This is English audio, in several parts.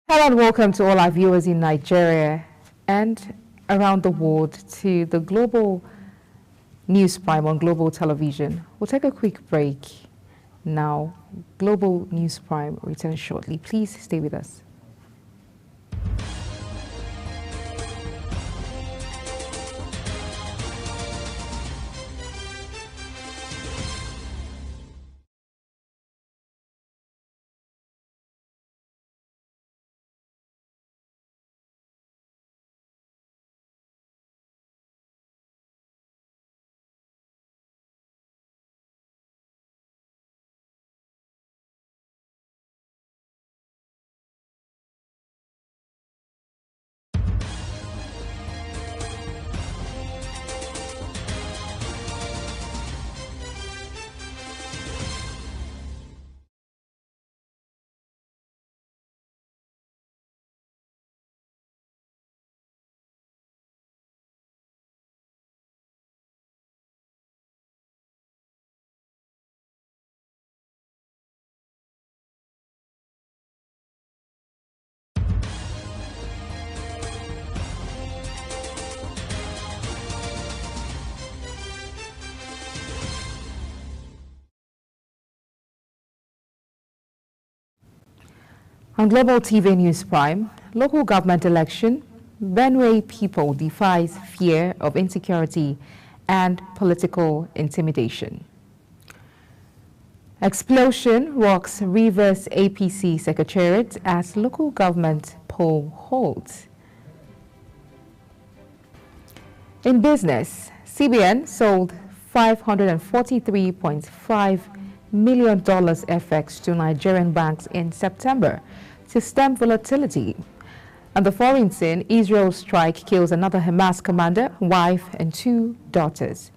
Hello and welcome to all our viewers in Nigeria and around the world to the Global News Prime on Global Television. We'll take a quick break now. Global News Prime returns shortly. Please stay with us. On Global TV News Prime, local government election, Benue people defies fear of insecurity and political intimidation. Explosion rocks Rivers APC Secretariat as local government poll holds. In business, CBN sold $543.5 million FX to Nigerian banks in September to stem volatility. On the foreign scene, Israel's strike kills another Hamas commander, wife, and 2 daughters.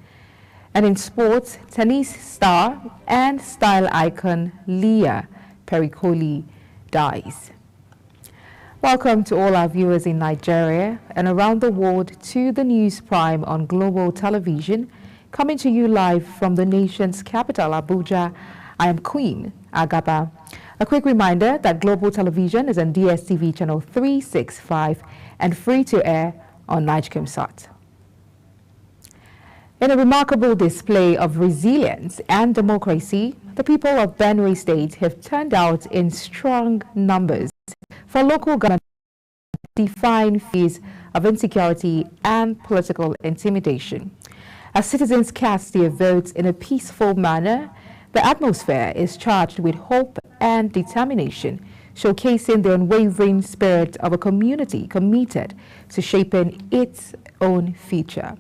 And in sports, tennis star and style icon Leah Pericoli dies. Welcome to all our viewers in Nigeria and around the world to the News Prime on Global Television, coming to you live from the nation's capital, Abuja. I am Queen Agaba. A quick reminder that Global Television is on DSTV channel 365 and free to air on Nigecomsat. In a remarkable display of resilience and democracy, the people of Benue State have turned out in strong numbers for local government to define fears of insecurity and political intimidation. As citizens cast their votes in a peaceful manner, the atmosphere is charged with hope and determination, showcasing the unwavering spirit of a community committed to shaping its own future.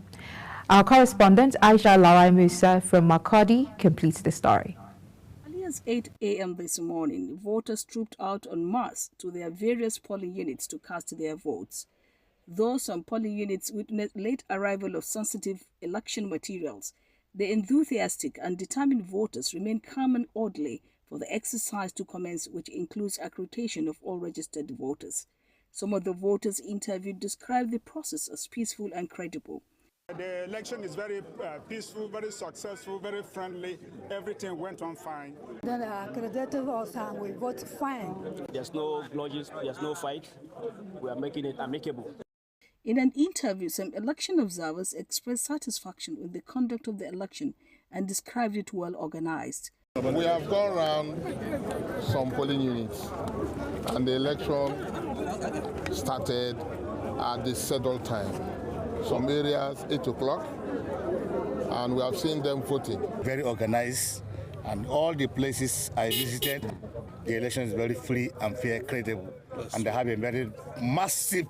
Our correspondent Aisha Lawai Musa from Makodi completes the story. Early as 8 a.m. this morning, voters trooped out en masse to their various polling units to cast their votes. Though some polling units witnessed late arrival of sensitive election materials, the enthusiastic and determined voters remain calm and orderly for the exercise to commence, which includes accreditation of all registered voters. Some of the voters interviewed described the process as peaceful and credible. The election is very peaceful, very successful, very friendly. Everything went on fine. Then accredited us and we vote fine. There's no grudges, there's no fight. We are making it amicable. In an interview, some election observers expressed satisfaction with the conduct of the election and described it well organized. We have gone around some polling units and the election started at the scheduled time. Some areas 8 o'clock, and we have seen them voting. Very organized, and all the places I visited, the election is very free and fair, credible, and they have a very massive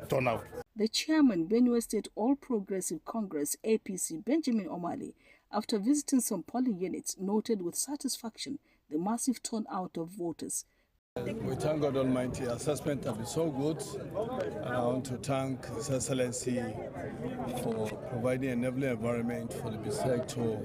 turnout. The chairman, Benue State All Progressive Congress APC, Benjamin Omali, after visiting some polling units, noted with satisfaction the massive turnout of voters. We thank God Almighty. Assessment has been so good, and I want to thank His Excellency for providing an enabling environment for the BSEC to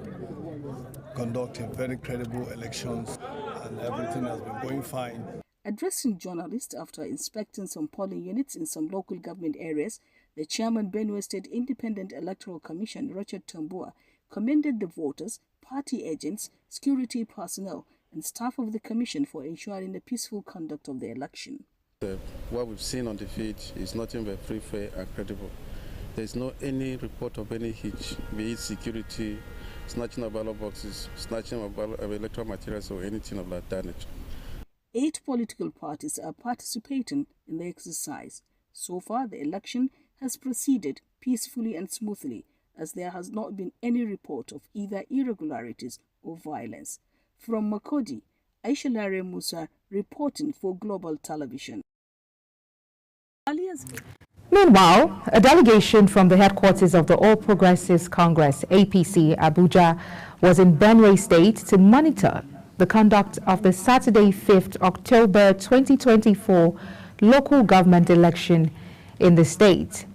conduct a very credible elections, and everything has been going fine. Addressing journalists after inspecting some polling units in some local government areas, the chairman, Benue State Independent Electoral Commission, Richard Tambua, commended the voters, party agents, security personnel, and staff of the commission for ensuring the peaceful conduct of the election. What we've seen on the field is nothing but free, fair, and credible. There's no any report of any hitch, be it security, snatching of ballot boxes, snatching of electoral materials, or anything of that nature. 8 political parties are participating in the exercise. So far, the election has proceeded peacefully and smoothly, as there has not been any report of either irregularities or violence. From Makodi, Aisha Lare Musa reporting for Global Television. Meanwhile, a delegation from the headquarters of the All Progressives Congress, APC, Abuja, was in Benue State to monitor the conduct of the Saturday, 5th October 2024 local government election in the state.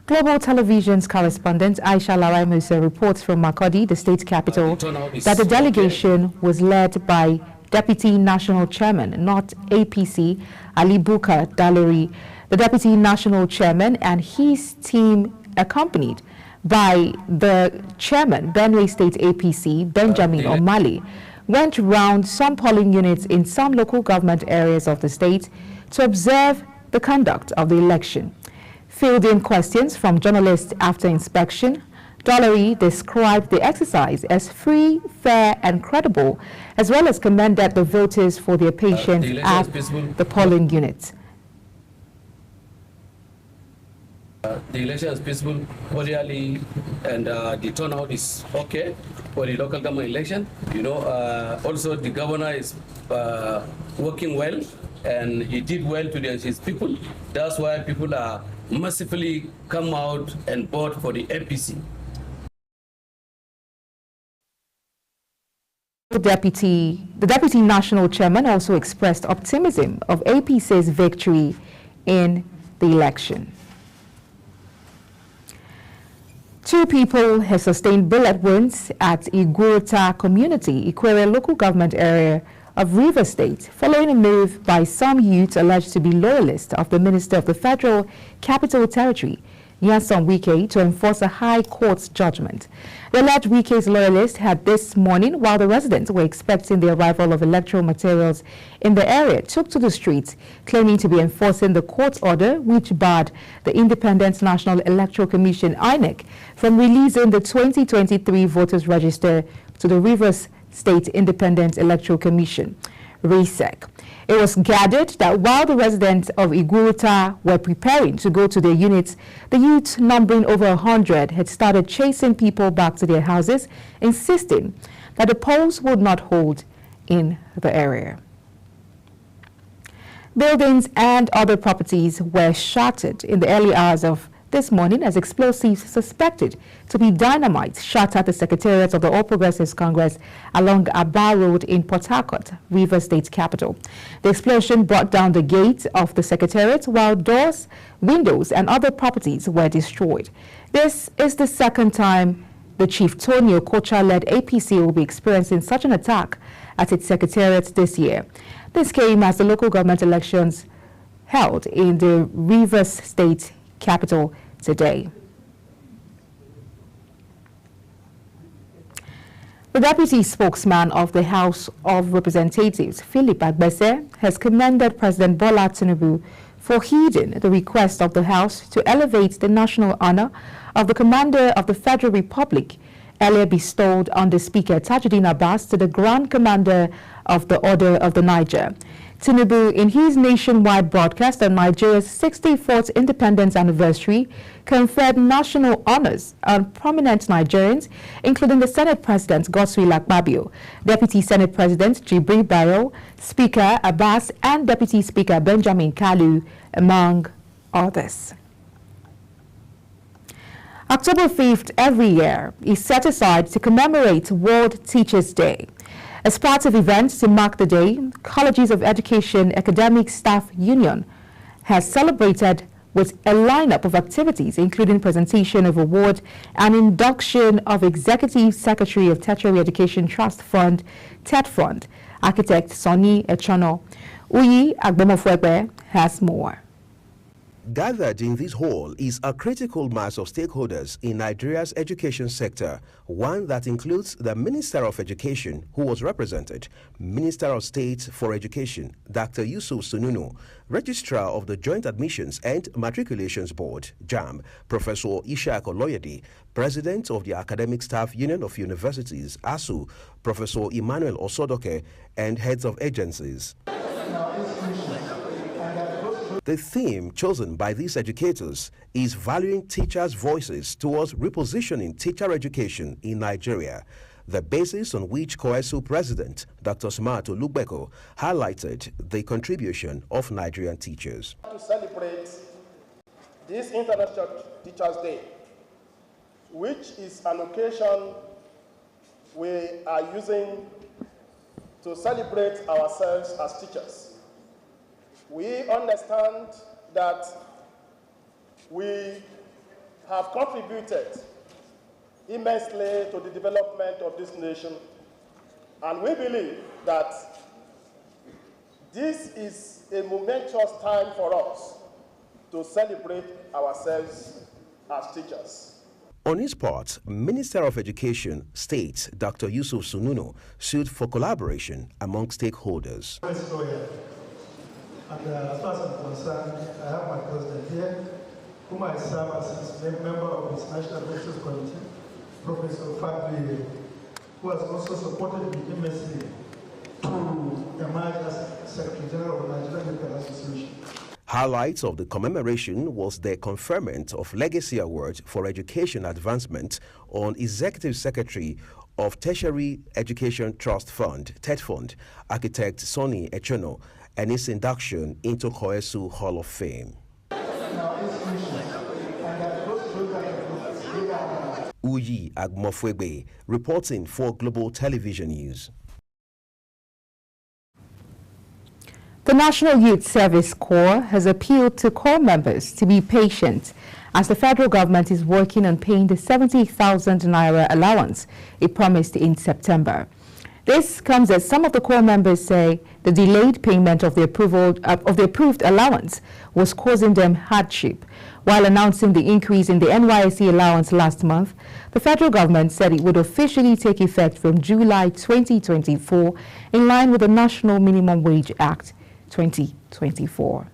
Global Television's correspondent Aisha Lare Musa reports from Makodi, the state capital, that the delegation was led by Deputy National Chairman, not APC, Ali Bukar Dalori, the Deputy National Chairman and his team, accompanied by the Chairman, Benue State APC, Benjamin Omali, went round some polling units in some local government areas of the state to observe the conduct of the election. Fielding questions from journalists after inspection, Dalori described the exercise as free, fair and credible, as well as commended the voters for their patience at the polling units. The election is peaceful, cordially, and the turnout is okay for the local government election. Also the governor is working well, and he did well to his people. That's why people are massively come out and vote for the APC. The Deputy National Chairman also expressed optimism of APC's victory in the election. 2 people have sustained bullet wounds at Iguruta community, Ikwere local government area of Rivers State, following a move by some youths alleged to be loyalists of the Minister of the Federal Capital Territory, Nyesom Wike, to enforce a high court's judgment. The alleged Wike's loyalists had this morning, while the residents were expecting the arrival of electoral materials in the area, took to the streets, claiming to be enforcing the court's order, which barred the Independent National Electoral Commission, INEC, from releasing the 2023 voters register to the Rivers State Independent Electoral Commission, RESEC. It was gathered that while the residents of Iguruta were preparing to go to their units, the youth, numbering over 100, had started chasing people back to their houses, insisting that the polls would not hold in the area. Buildings and other properties were shattered in the early hours of this morning as explosives suspected to be dynamite shot at the Secretariat of the All Progressives Congress along Aba Road in Port Harcourt, Rivers State capital. The explosion brought down the gate of the Secretariat, while doors, windows and other properties were destroyed. This is the second time the Chief Tony Okocha-led APC will be experiencing such an attack at its Secretariat this year. This came as the local government elections held in the Rivers State capital today. The deputy spokesman of the House of Representatives, Philip Agbese, has commended President Bola Tinubu for heeding the request of the House to elevate the national honor of the Commander of the Federal Republic, earlier bestowed on the Speaker Tajuddin Abbas, to the Grand Commander of the Order of the Niger. Tinubu, in his nationwide broadcast on Nigeria's 64th independence anniversary, conferred national honors on prominent Nigerians, including the Senate President Godswill Akpabio, Deputy Senate President Jibril Barrow, Speaker Abbas, and Deputy Speaker Benjamin Kalu, among others. October 5th every year is set aside to commemorate World Teachers' Day. As part of events to mark the day, Colleges of Education Academic Staff Union has celebrated with a lineup of activities, including presentation of award and induction of Executive Secretary of Tertiary Education Trust Fund, TED Fund, architect Sonny Echono. Uyi Agbomofuegbe has more. Gathered in this hall is a critical mass of stakeholders in Nigeria's education sector, one that includes the Minister of Education, who was represented, Minister of State for Education, Dr. Yusuf Sununu, Registrar of the Joint Admissions and Matriculations Board, JAMB, Professor Ishaq Oloyede, President of the Academic Staff Union of Universities, ASU, Professor Emmanuel Osodoke, and heads of agencies. The theme chosen by these educators is valuing teachers' voices towards repositioning teacher education in Nigeria, the basis on which COESU President Dr. Smart Olugbeko highlighted the contribution of Nigerian teachers. To celebrate this International Teachers' Day, which is an occasion we are using to celebrate ourselves as teachers. We understand that we have contributed immensely to the development of this nation, and we believe that this is a momentous time for us to celebrate ourselves as teachers. On his part, Minister of Education, State, Dr. Yusuf Sununu, sued for collaboration among stakeholders. And as far as I'm concerned, I have my president here, whom I serve as his member of his National Justice Committee, Professor Fabri, who has also supported me immensely to emerge as Secretary General of the Nigerian Medical Association. Highlights of the commemoration was the conferment of Legacy Award for Education Advancement on Executive Secretary of Tertiary Education Trust Fund, TED Fund, Architect Sonny Echono, and its induction into COESU Hall of Fame. Uyi Agmofwegbe, reporting for Global Television News. The National Youth Service Corps has appealed to corps members to be patient as the federal government is working on paying the 70,000 naira allowance it promised in September. This comes as some of the corps members say the delayed payment of the approved allowance was causing them hardship. While announcing the increase in the NYSC allowance last month, the federal government said it would officially take effect from July 2024 in line with the National Minimum Wage Act 2024.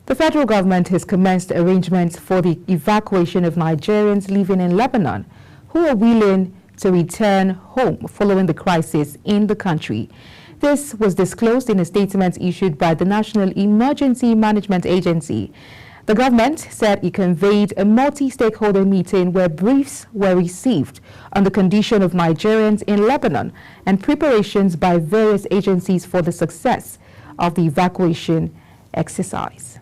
The federal government has commenced arrangements for the evacuation of Nigerians living in Lebanon who are willing to return home following the crisis in the country. This was disclosed in a statement issued by the National Emergency Management Agency. The government said it convened a multi-stakeholder meeting where briefs were received on the condition of Nigerians in Lebanon and preparations by various agencies for the success of the evacuation exercise.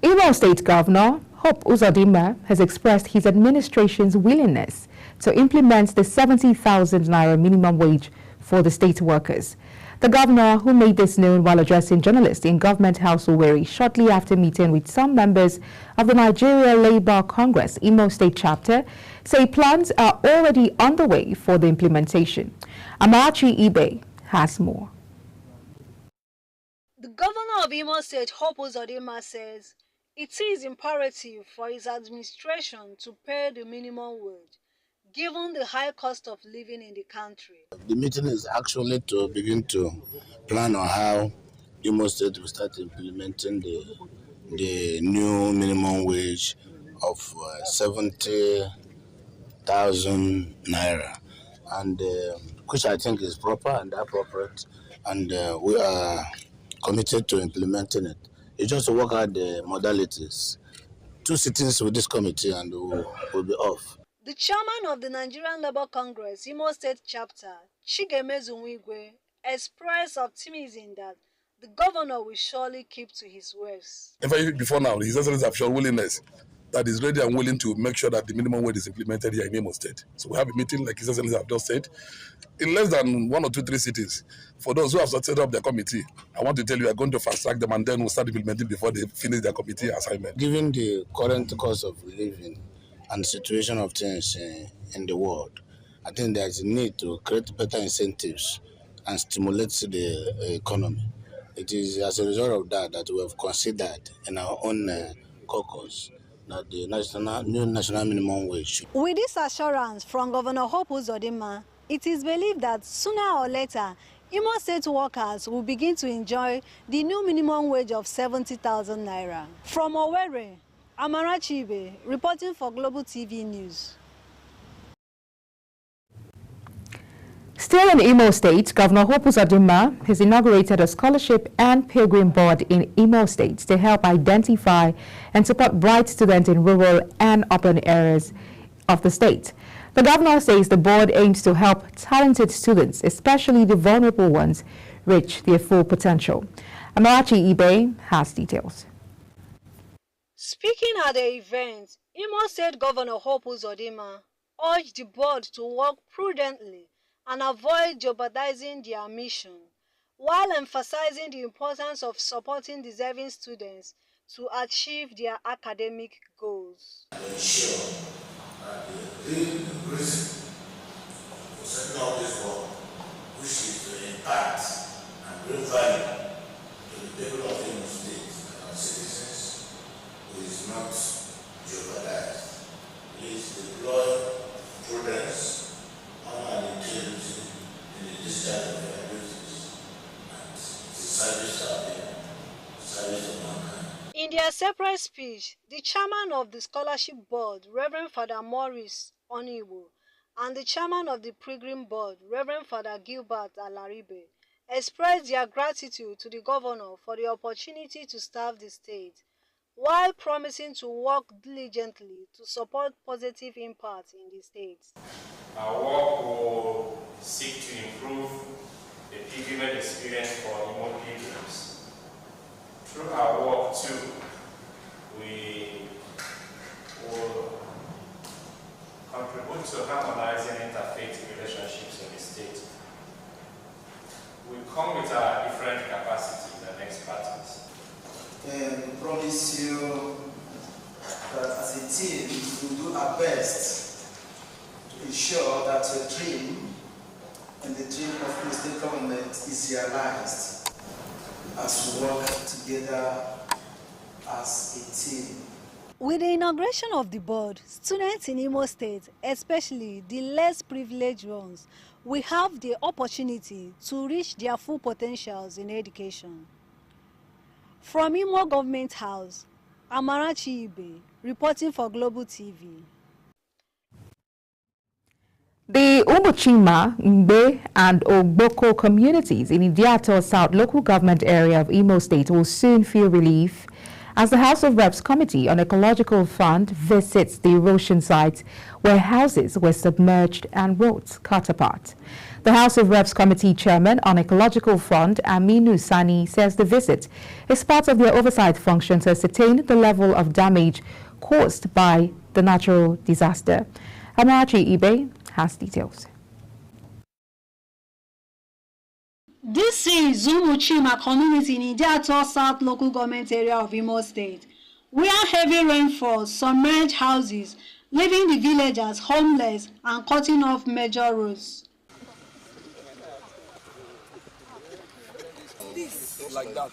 Imo State Governor Hope Uzodinma has expressed his administration's willingness to implement the 70,000 naira minimum wage for the state workers. The governor, who made this known while addressing journalists in Government House Owerri shortly after meeting with some members of the Nigeria Labour Congress Imo State chapter, say plans are already underway for the implementation. Amachi Ibe has more. The governor of Imo State, Hope Uzodinma, says it is imperative for his administration to pay the minimum wage, given the high cost of living in the country. The meeting is actually to begin to plan on how Imo State will start implementing the new minimum wage of 70,000 naira, and which I think is proper and appropriate, and we are committed to implementing it. It's just to work out the modalities. 2 sittings with this committee and we'll be off. The chairman of the Nigerian Labour Congress Imo State chapter, Chigemezu Nwigwe, expressed optimism that the governor will surely keep to his words. In fact, before now, His Excellency have shown willingness that is ready and willing to make sure that the minimum wage is implemented here in Imo State. So we have a meeting, like His Excellency have just said, in less than 1 or 2, 3 cities. For those who have set up their committee, I want to tell you, we are going to fast track them and then we'll start implementing before they finish their committee assignment. Given the current cost of living and situation of things in the world, I think there's a need to create better incentives and stimulates the economy. It is as a result of that we have considered in our own caucus that the new national minimum wage. With this assurance from Governor Hope Uzodinma, it is believed that sooner or later, Imo State workers will begin to enjoy the new minimum wage of 70,000 naira. From Owerri, Amarachi Ibe, reporting for Global TV News. Still in Imo State, Governor Hope Uzodinma has inaugurated a scholarship and pilgrim board in Imo State to help identify and support bright students in rural and urban areas of the state. The governor says the board aims to help talented students, especially the vulnerable ones, reach their full potential. Amarachi Ibe has details. Speaking at the event, Imo State Governor Hope Uzodinma urged the board to work prudently and avoid jeopardizing their mission, while emphasizing the importance of supporting deserving students to achieve their academic goals. Ensure that the real reason for setting up this board, which is to impact and bring value to the people of Imo State and our citizens, is not jeopardized. Please deploy prudence and integrity in the discharge of their duties and the service of mankind. In their separate speech, the chairman of the scholarship board, Reverend Father Maurice Oniwo, and the chairman of the pilgrim board, Reverend Father Gilbert Alaribe, expressed their gratitude to the governor for the opportunity to serve the state, while promising to work diligently to support positive impact in the state. Our work will seek to improve the pilgrimage experience for Imo pilgrims. Through our work too, we will contribute to harmonizing interfaith relationships in the state. We come with our different capacities and expertise. And promise you that as a team, we will do our best to ensure that your dream and the dream of the state government is realized as we work together as a team. With the inauguration of the board, students in Imo State, especially the less privileged ones, will have the opportunity to reach their full potentials in education. From Imo Government House, Amarachi Ibe, reporting for Global TV. The Umuchima, Mbe, and Ogboko communities in Idiato South local government area of Imo State will soon feel relief as the House of Reps Committee on Ecological Fund visits the erosion site where houses were submerged and roads cut apart. The House of Reps Committee Chairman on Ecological Fund, Aminu Sani, says the visit is part of their oversight function to ascertain the level of damage caused by the natural disaster. Amarachi Ibe has details. This is Umuchima community in Idiato South local government area of Imo State, where heavy rainfall submerged houses, leaving the villagers homeless and cutting off major roads. This like that.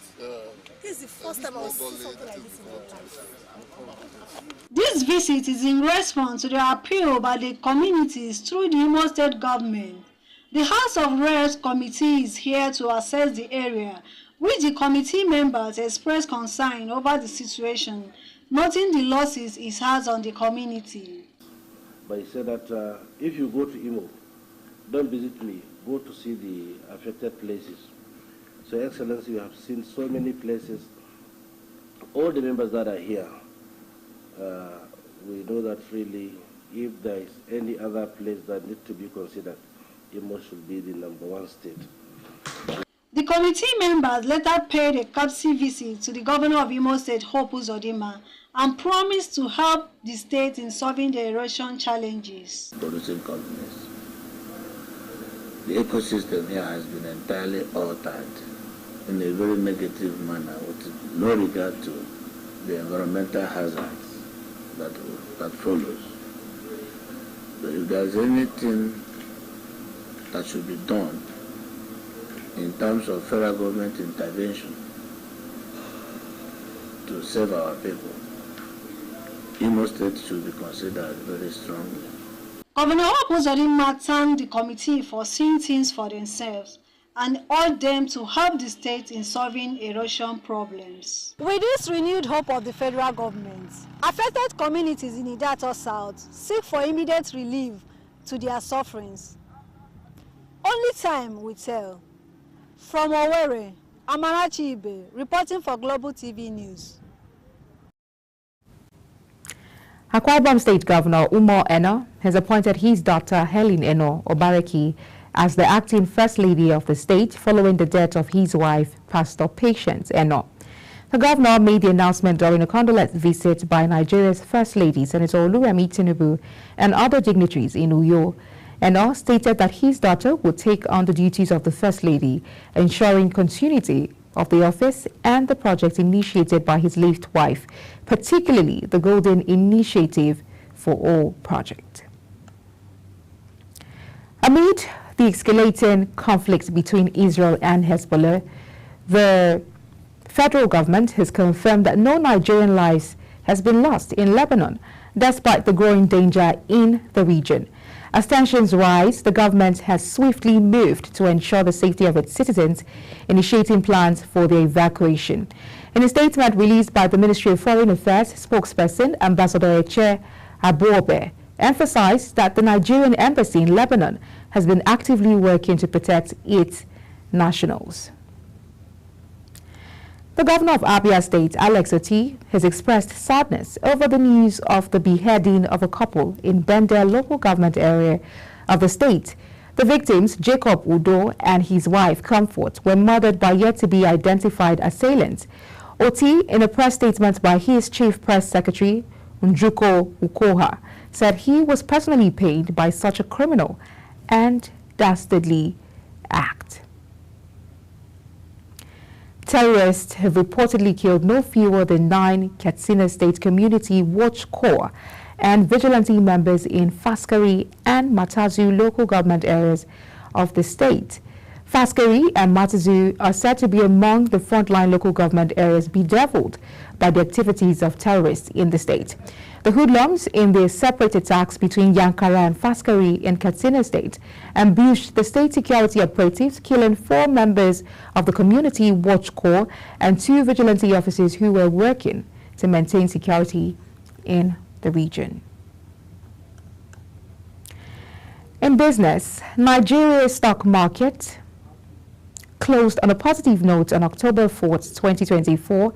This is the first time I see something like this in my life. This visit is in response to the appeal by the communities through the Imo State government. The House of Reps Committee is here to assess the area, which the committee members expressed concern over the situation, noting the losses it has on the community. But he said that if you go to Imo, don't visit me, go to see the affected places. So, Excellency, you have seen so many places. All the members that are here, we know that really, if there is any other place that needs to be considered, Imo should be the #1 state. The committee members later paid a courtesy visit to the governor of Imo State, Hope Uzodinma, and promised to help the state in solving the erosion challenges. Producing companies. The ecosystem here has been entirely altered in a very negative manner with no regard to the environmental hazards that follows. So if there's anything that should be done in terms of federal government intervention to save our people, Imo State should be considered very strongly. Governor Hope Uzodinma thanked the committee for seeing things for themselves and urged them to help the state in solving erosion problems. With this renewed hope of the federal government, affected communities in Idato South seek for immediate relief to their sufferings. Only time will tell. From Owerri, Amarachi Ibe, reporting for Global TV News. Akwa Ibom State Governor Umar Eno has appointed his daughter Helen Eno Obareki as the acting First Lady of the state following the death of his wife, Pastor Patience Eno. The governor made the announcement during a condolence visit by Nigeria's First Lady, Senator Oluremi Tinubu, and other dignitaries in Uyo. Eno stated that his daughter would take on the duties of the First Lady, ensuring continuity of the office and the project initiated by his late wife, particularly the Golden Initiative for All project. Amid the escalating conflict between Israel and Hezbollah, the federal government has confirmed that no Nigerian lives has been lost in Lebanon, despite the growing danger in the region. As tensions rise, the government has swiftly moved to ensure the safety of its citizens, initiating plans for their evacuation. In a statement released by the Ministry of Foreign Affairs spokesperson, Ambassador Eche Abobe, emphasized that the Nigerian embassy in Lebanon has been actively working to protect its nationals. The governor of Abia State, Alex Oti, has expressed sadness over the news of the beheading of a couple in Bendel local government area of the state. The victims, Jacob Udo and his wife, Comfort, were murdered by yet-to-be-identified assailants. Oti, in a press statement by his chief press secretary, Njuko Ukoha, said he was personally pained by such a criminal and dastardly act. Terrorists have reportedly killed no fewer than 9 Katsina State Community Watch Corps and vigilante members in Faskari and Matazu local government areas of the state. Faskari and Matazu are said to be among the frontline local government areas bedeviled by the activities of terrorists in the state. The hoodlums in the separate attacks between Yankara and Faskari in Katsina State ambushed the state security operatives, killing 4 members of the Community Watch Corps and 2 vigilante officers who were working to maintain security in the region. In business, Nigeria's stock market closed on a positive note on October 4th, 2024,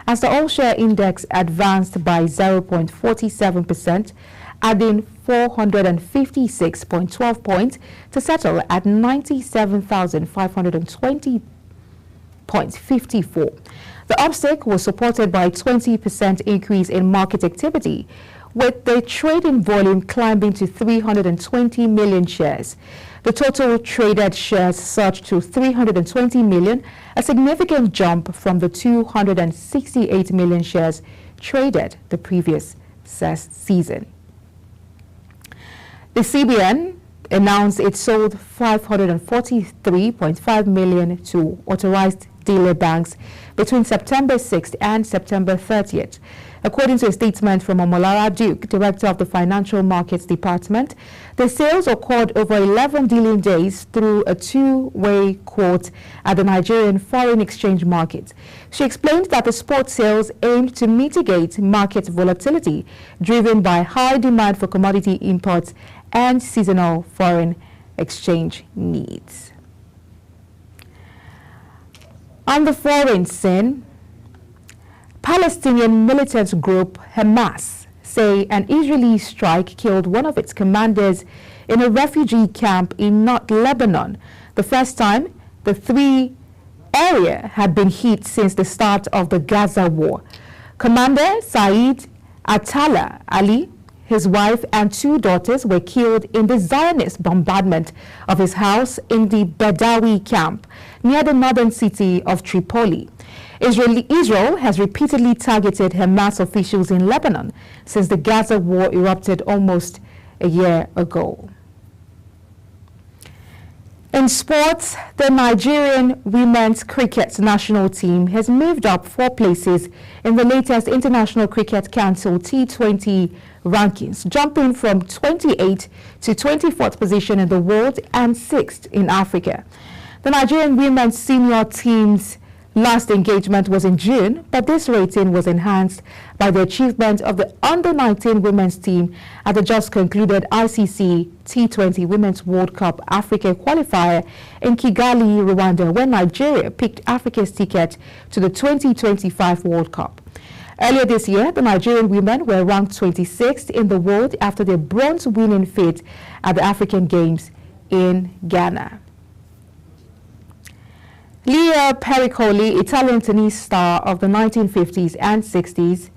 as the all-share index advanced by 0.47%, adding 456.12 points to settle at 97,520.54. The uptick was supported by a 20% increase in market activity, with the trading volume climbing to 320 million shares. The total traded shares surged to 320 million, a significant jump from the 268 million shares traded the previous season. The CBN announced it sold 543.5 million to authorized dealer banks between September 6th and September 30th. According to a statement from Omolara Duke, Director of the Financial Markets Department, the sales occurred over 11 dealing days through a 2-way quote at the Nigerian foreign exchange market. She explained that the spot sales aimed to mitigate market volatility driven by high demand for commodity imports and seasonal foreign exchange needs. On the foreign scene, Palestinian militant group Hamas say an Israeli strike killed one of its commanders in a refugee camp in North Lebanon, the first time the 3 area had been hit since the start of the Gaza war. Commander Saeed Atala Ali, his wife and 2 daughters were killed in the Zionist bombardment of his house in the Bedawi camp near the northern city of Tripoli. Israel has repeatedly targeted Hamas officials in Lebanon since the Gaza war erupted almost a year ago. In sports, the Nigerian women's cricket national team has moved up 4 places in the latest International Cricket Council T20 rankings, jumping from 28th to 24th position in the world and 6th in Africa. The Nigerian women's senior team's last engagement was in June, but this rating was enhanced by the achievement of the under-19 women's team at the just concluded ICC T20 Women's World Cup Africa qualifier in Kigali, Rwanda, when Nigeria picked Africa's ticket to the 2025 World Cup. Earlier this year, the Nigerian women were ranked 26th in the world after their bronze-winning feat at the African Games in Ghana. Lia Pericoli, Italian tennis star of the 1950s and 60s,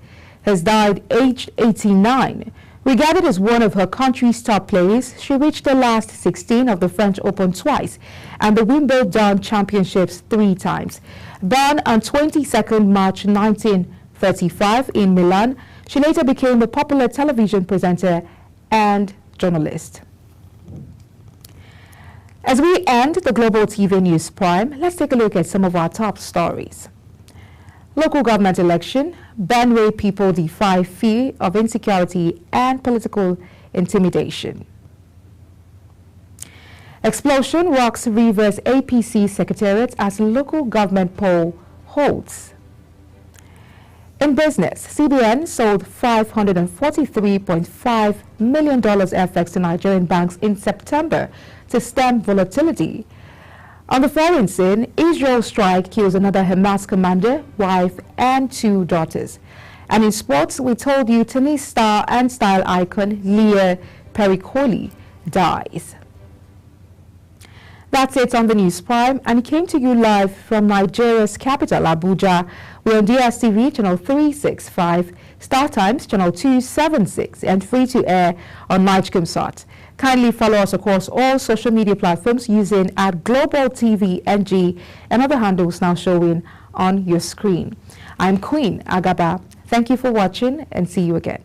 has died aged 89. Regarded as one of her country's top players, she reached the last 16 of the French Open twice and the Wimbledon Championships 3 times. Born on 22nd March 1935 in Milan, she later became a popular television presenter and journalist. As we end the Global TV News Prime, let's take a look at some of our top stories. Local government election, Benue people defy fear of insecurity and political intimidation. Explosion rocks Rivers APC Secretariat as local government poll holds. In business, CBN sold $543.5 million FX to Nigerian banks in September to stem volatility. On the foreign scene, Israel's strike kills another Hamas commander, wife, and 2 daughters. And in sports, we told you tennis star and style icon Lia Pericoli dies. That's it on the News Prime, and it came to you live from Nigeria's capital, Abuja. We're on DSTV channel 365, Star Times channel 276, and free to air on Nigecomsat. Kindly follow us across all social media platforms using @GlobalTVNG and other handles now showing on your screen. I'm Queen Agaba. Thank you for watching and see you again.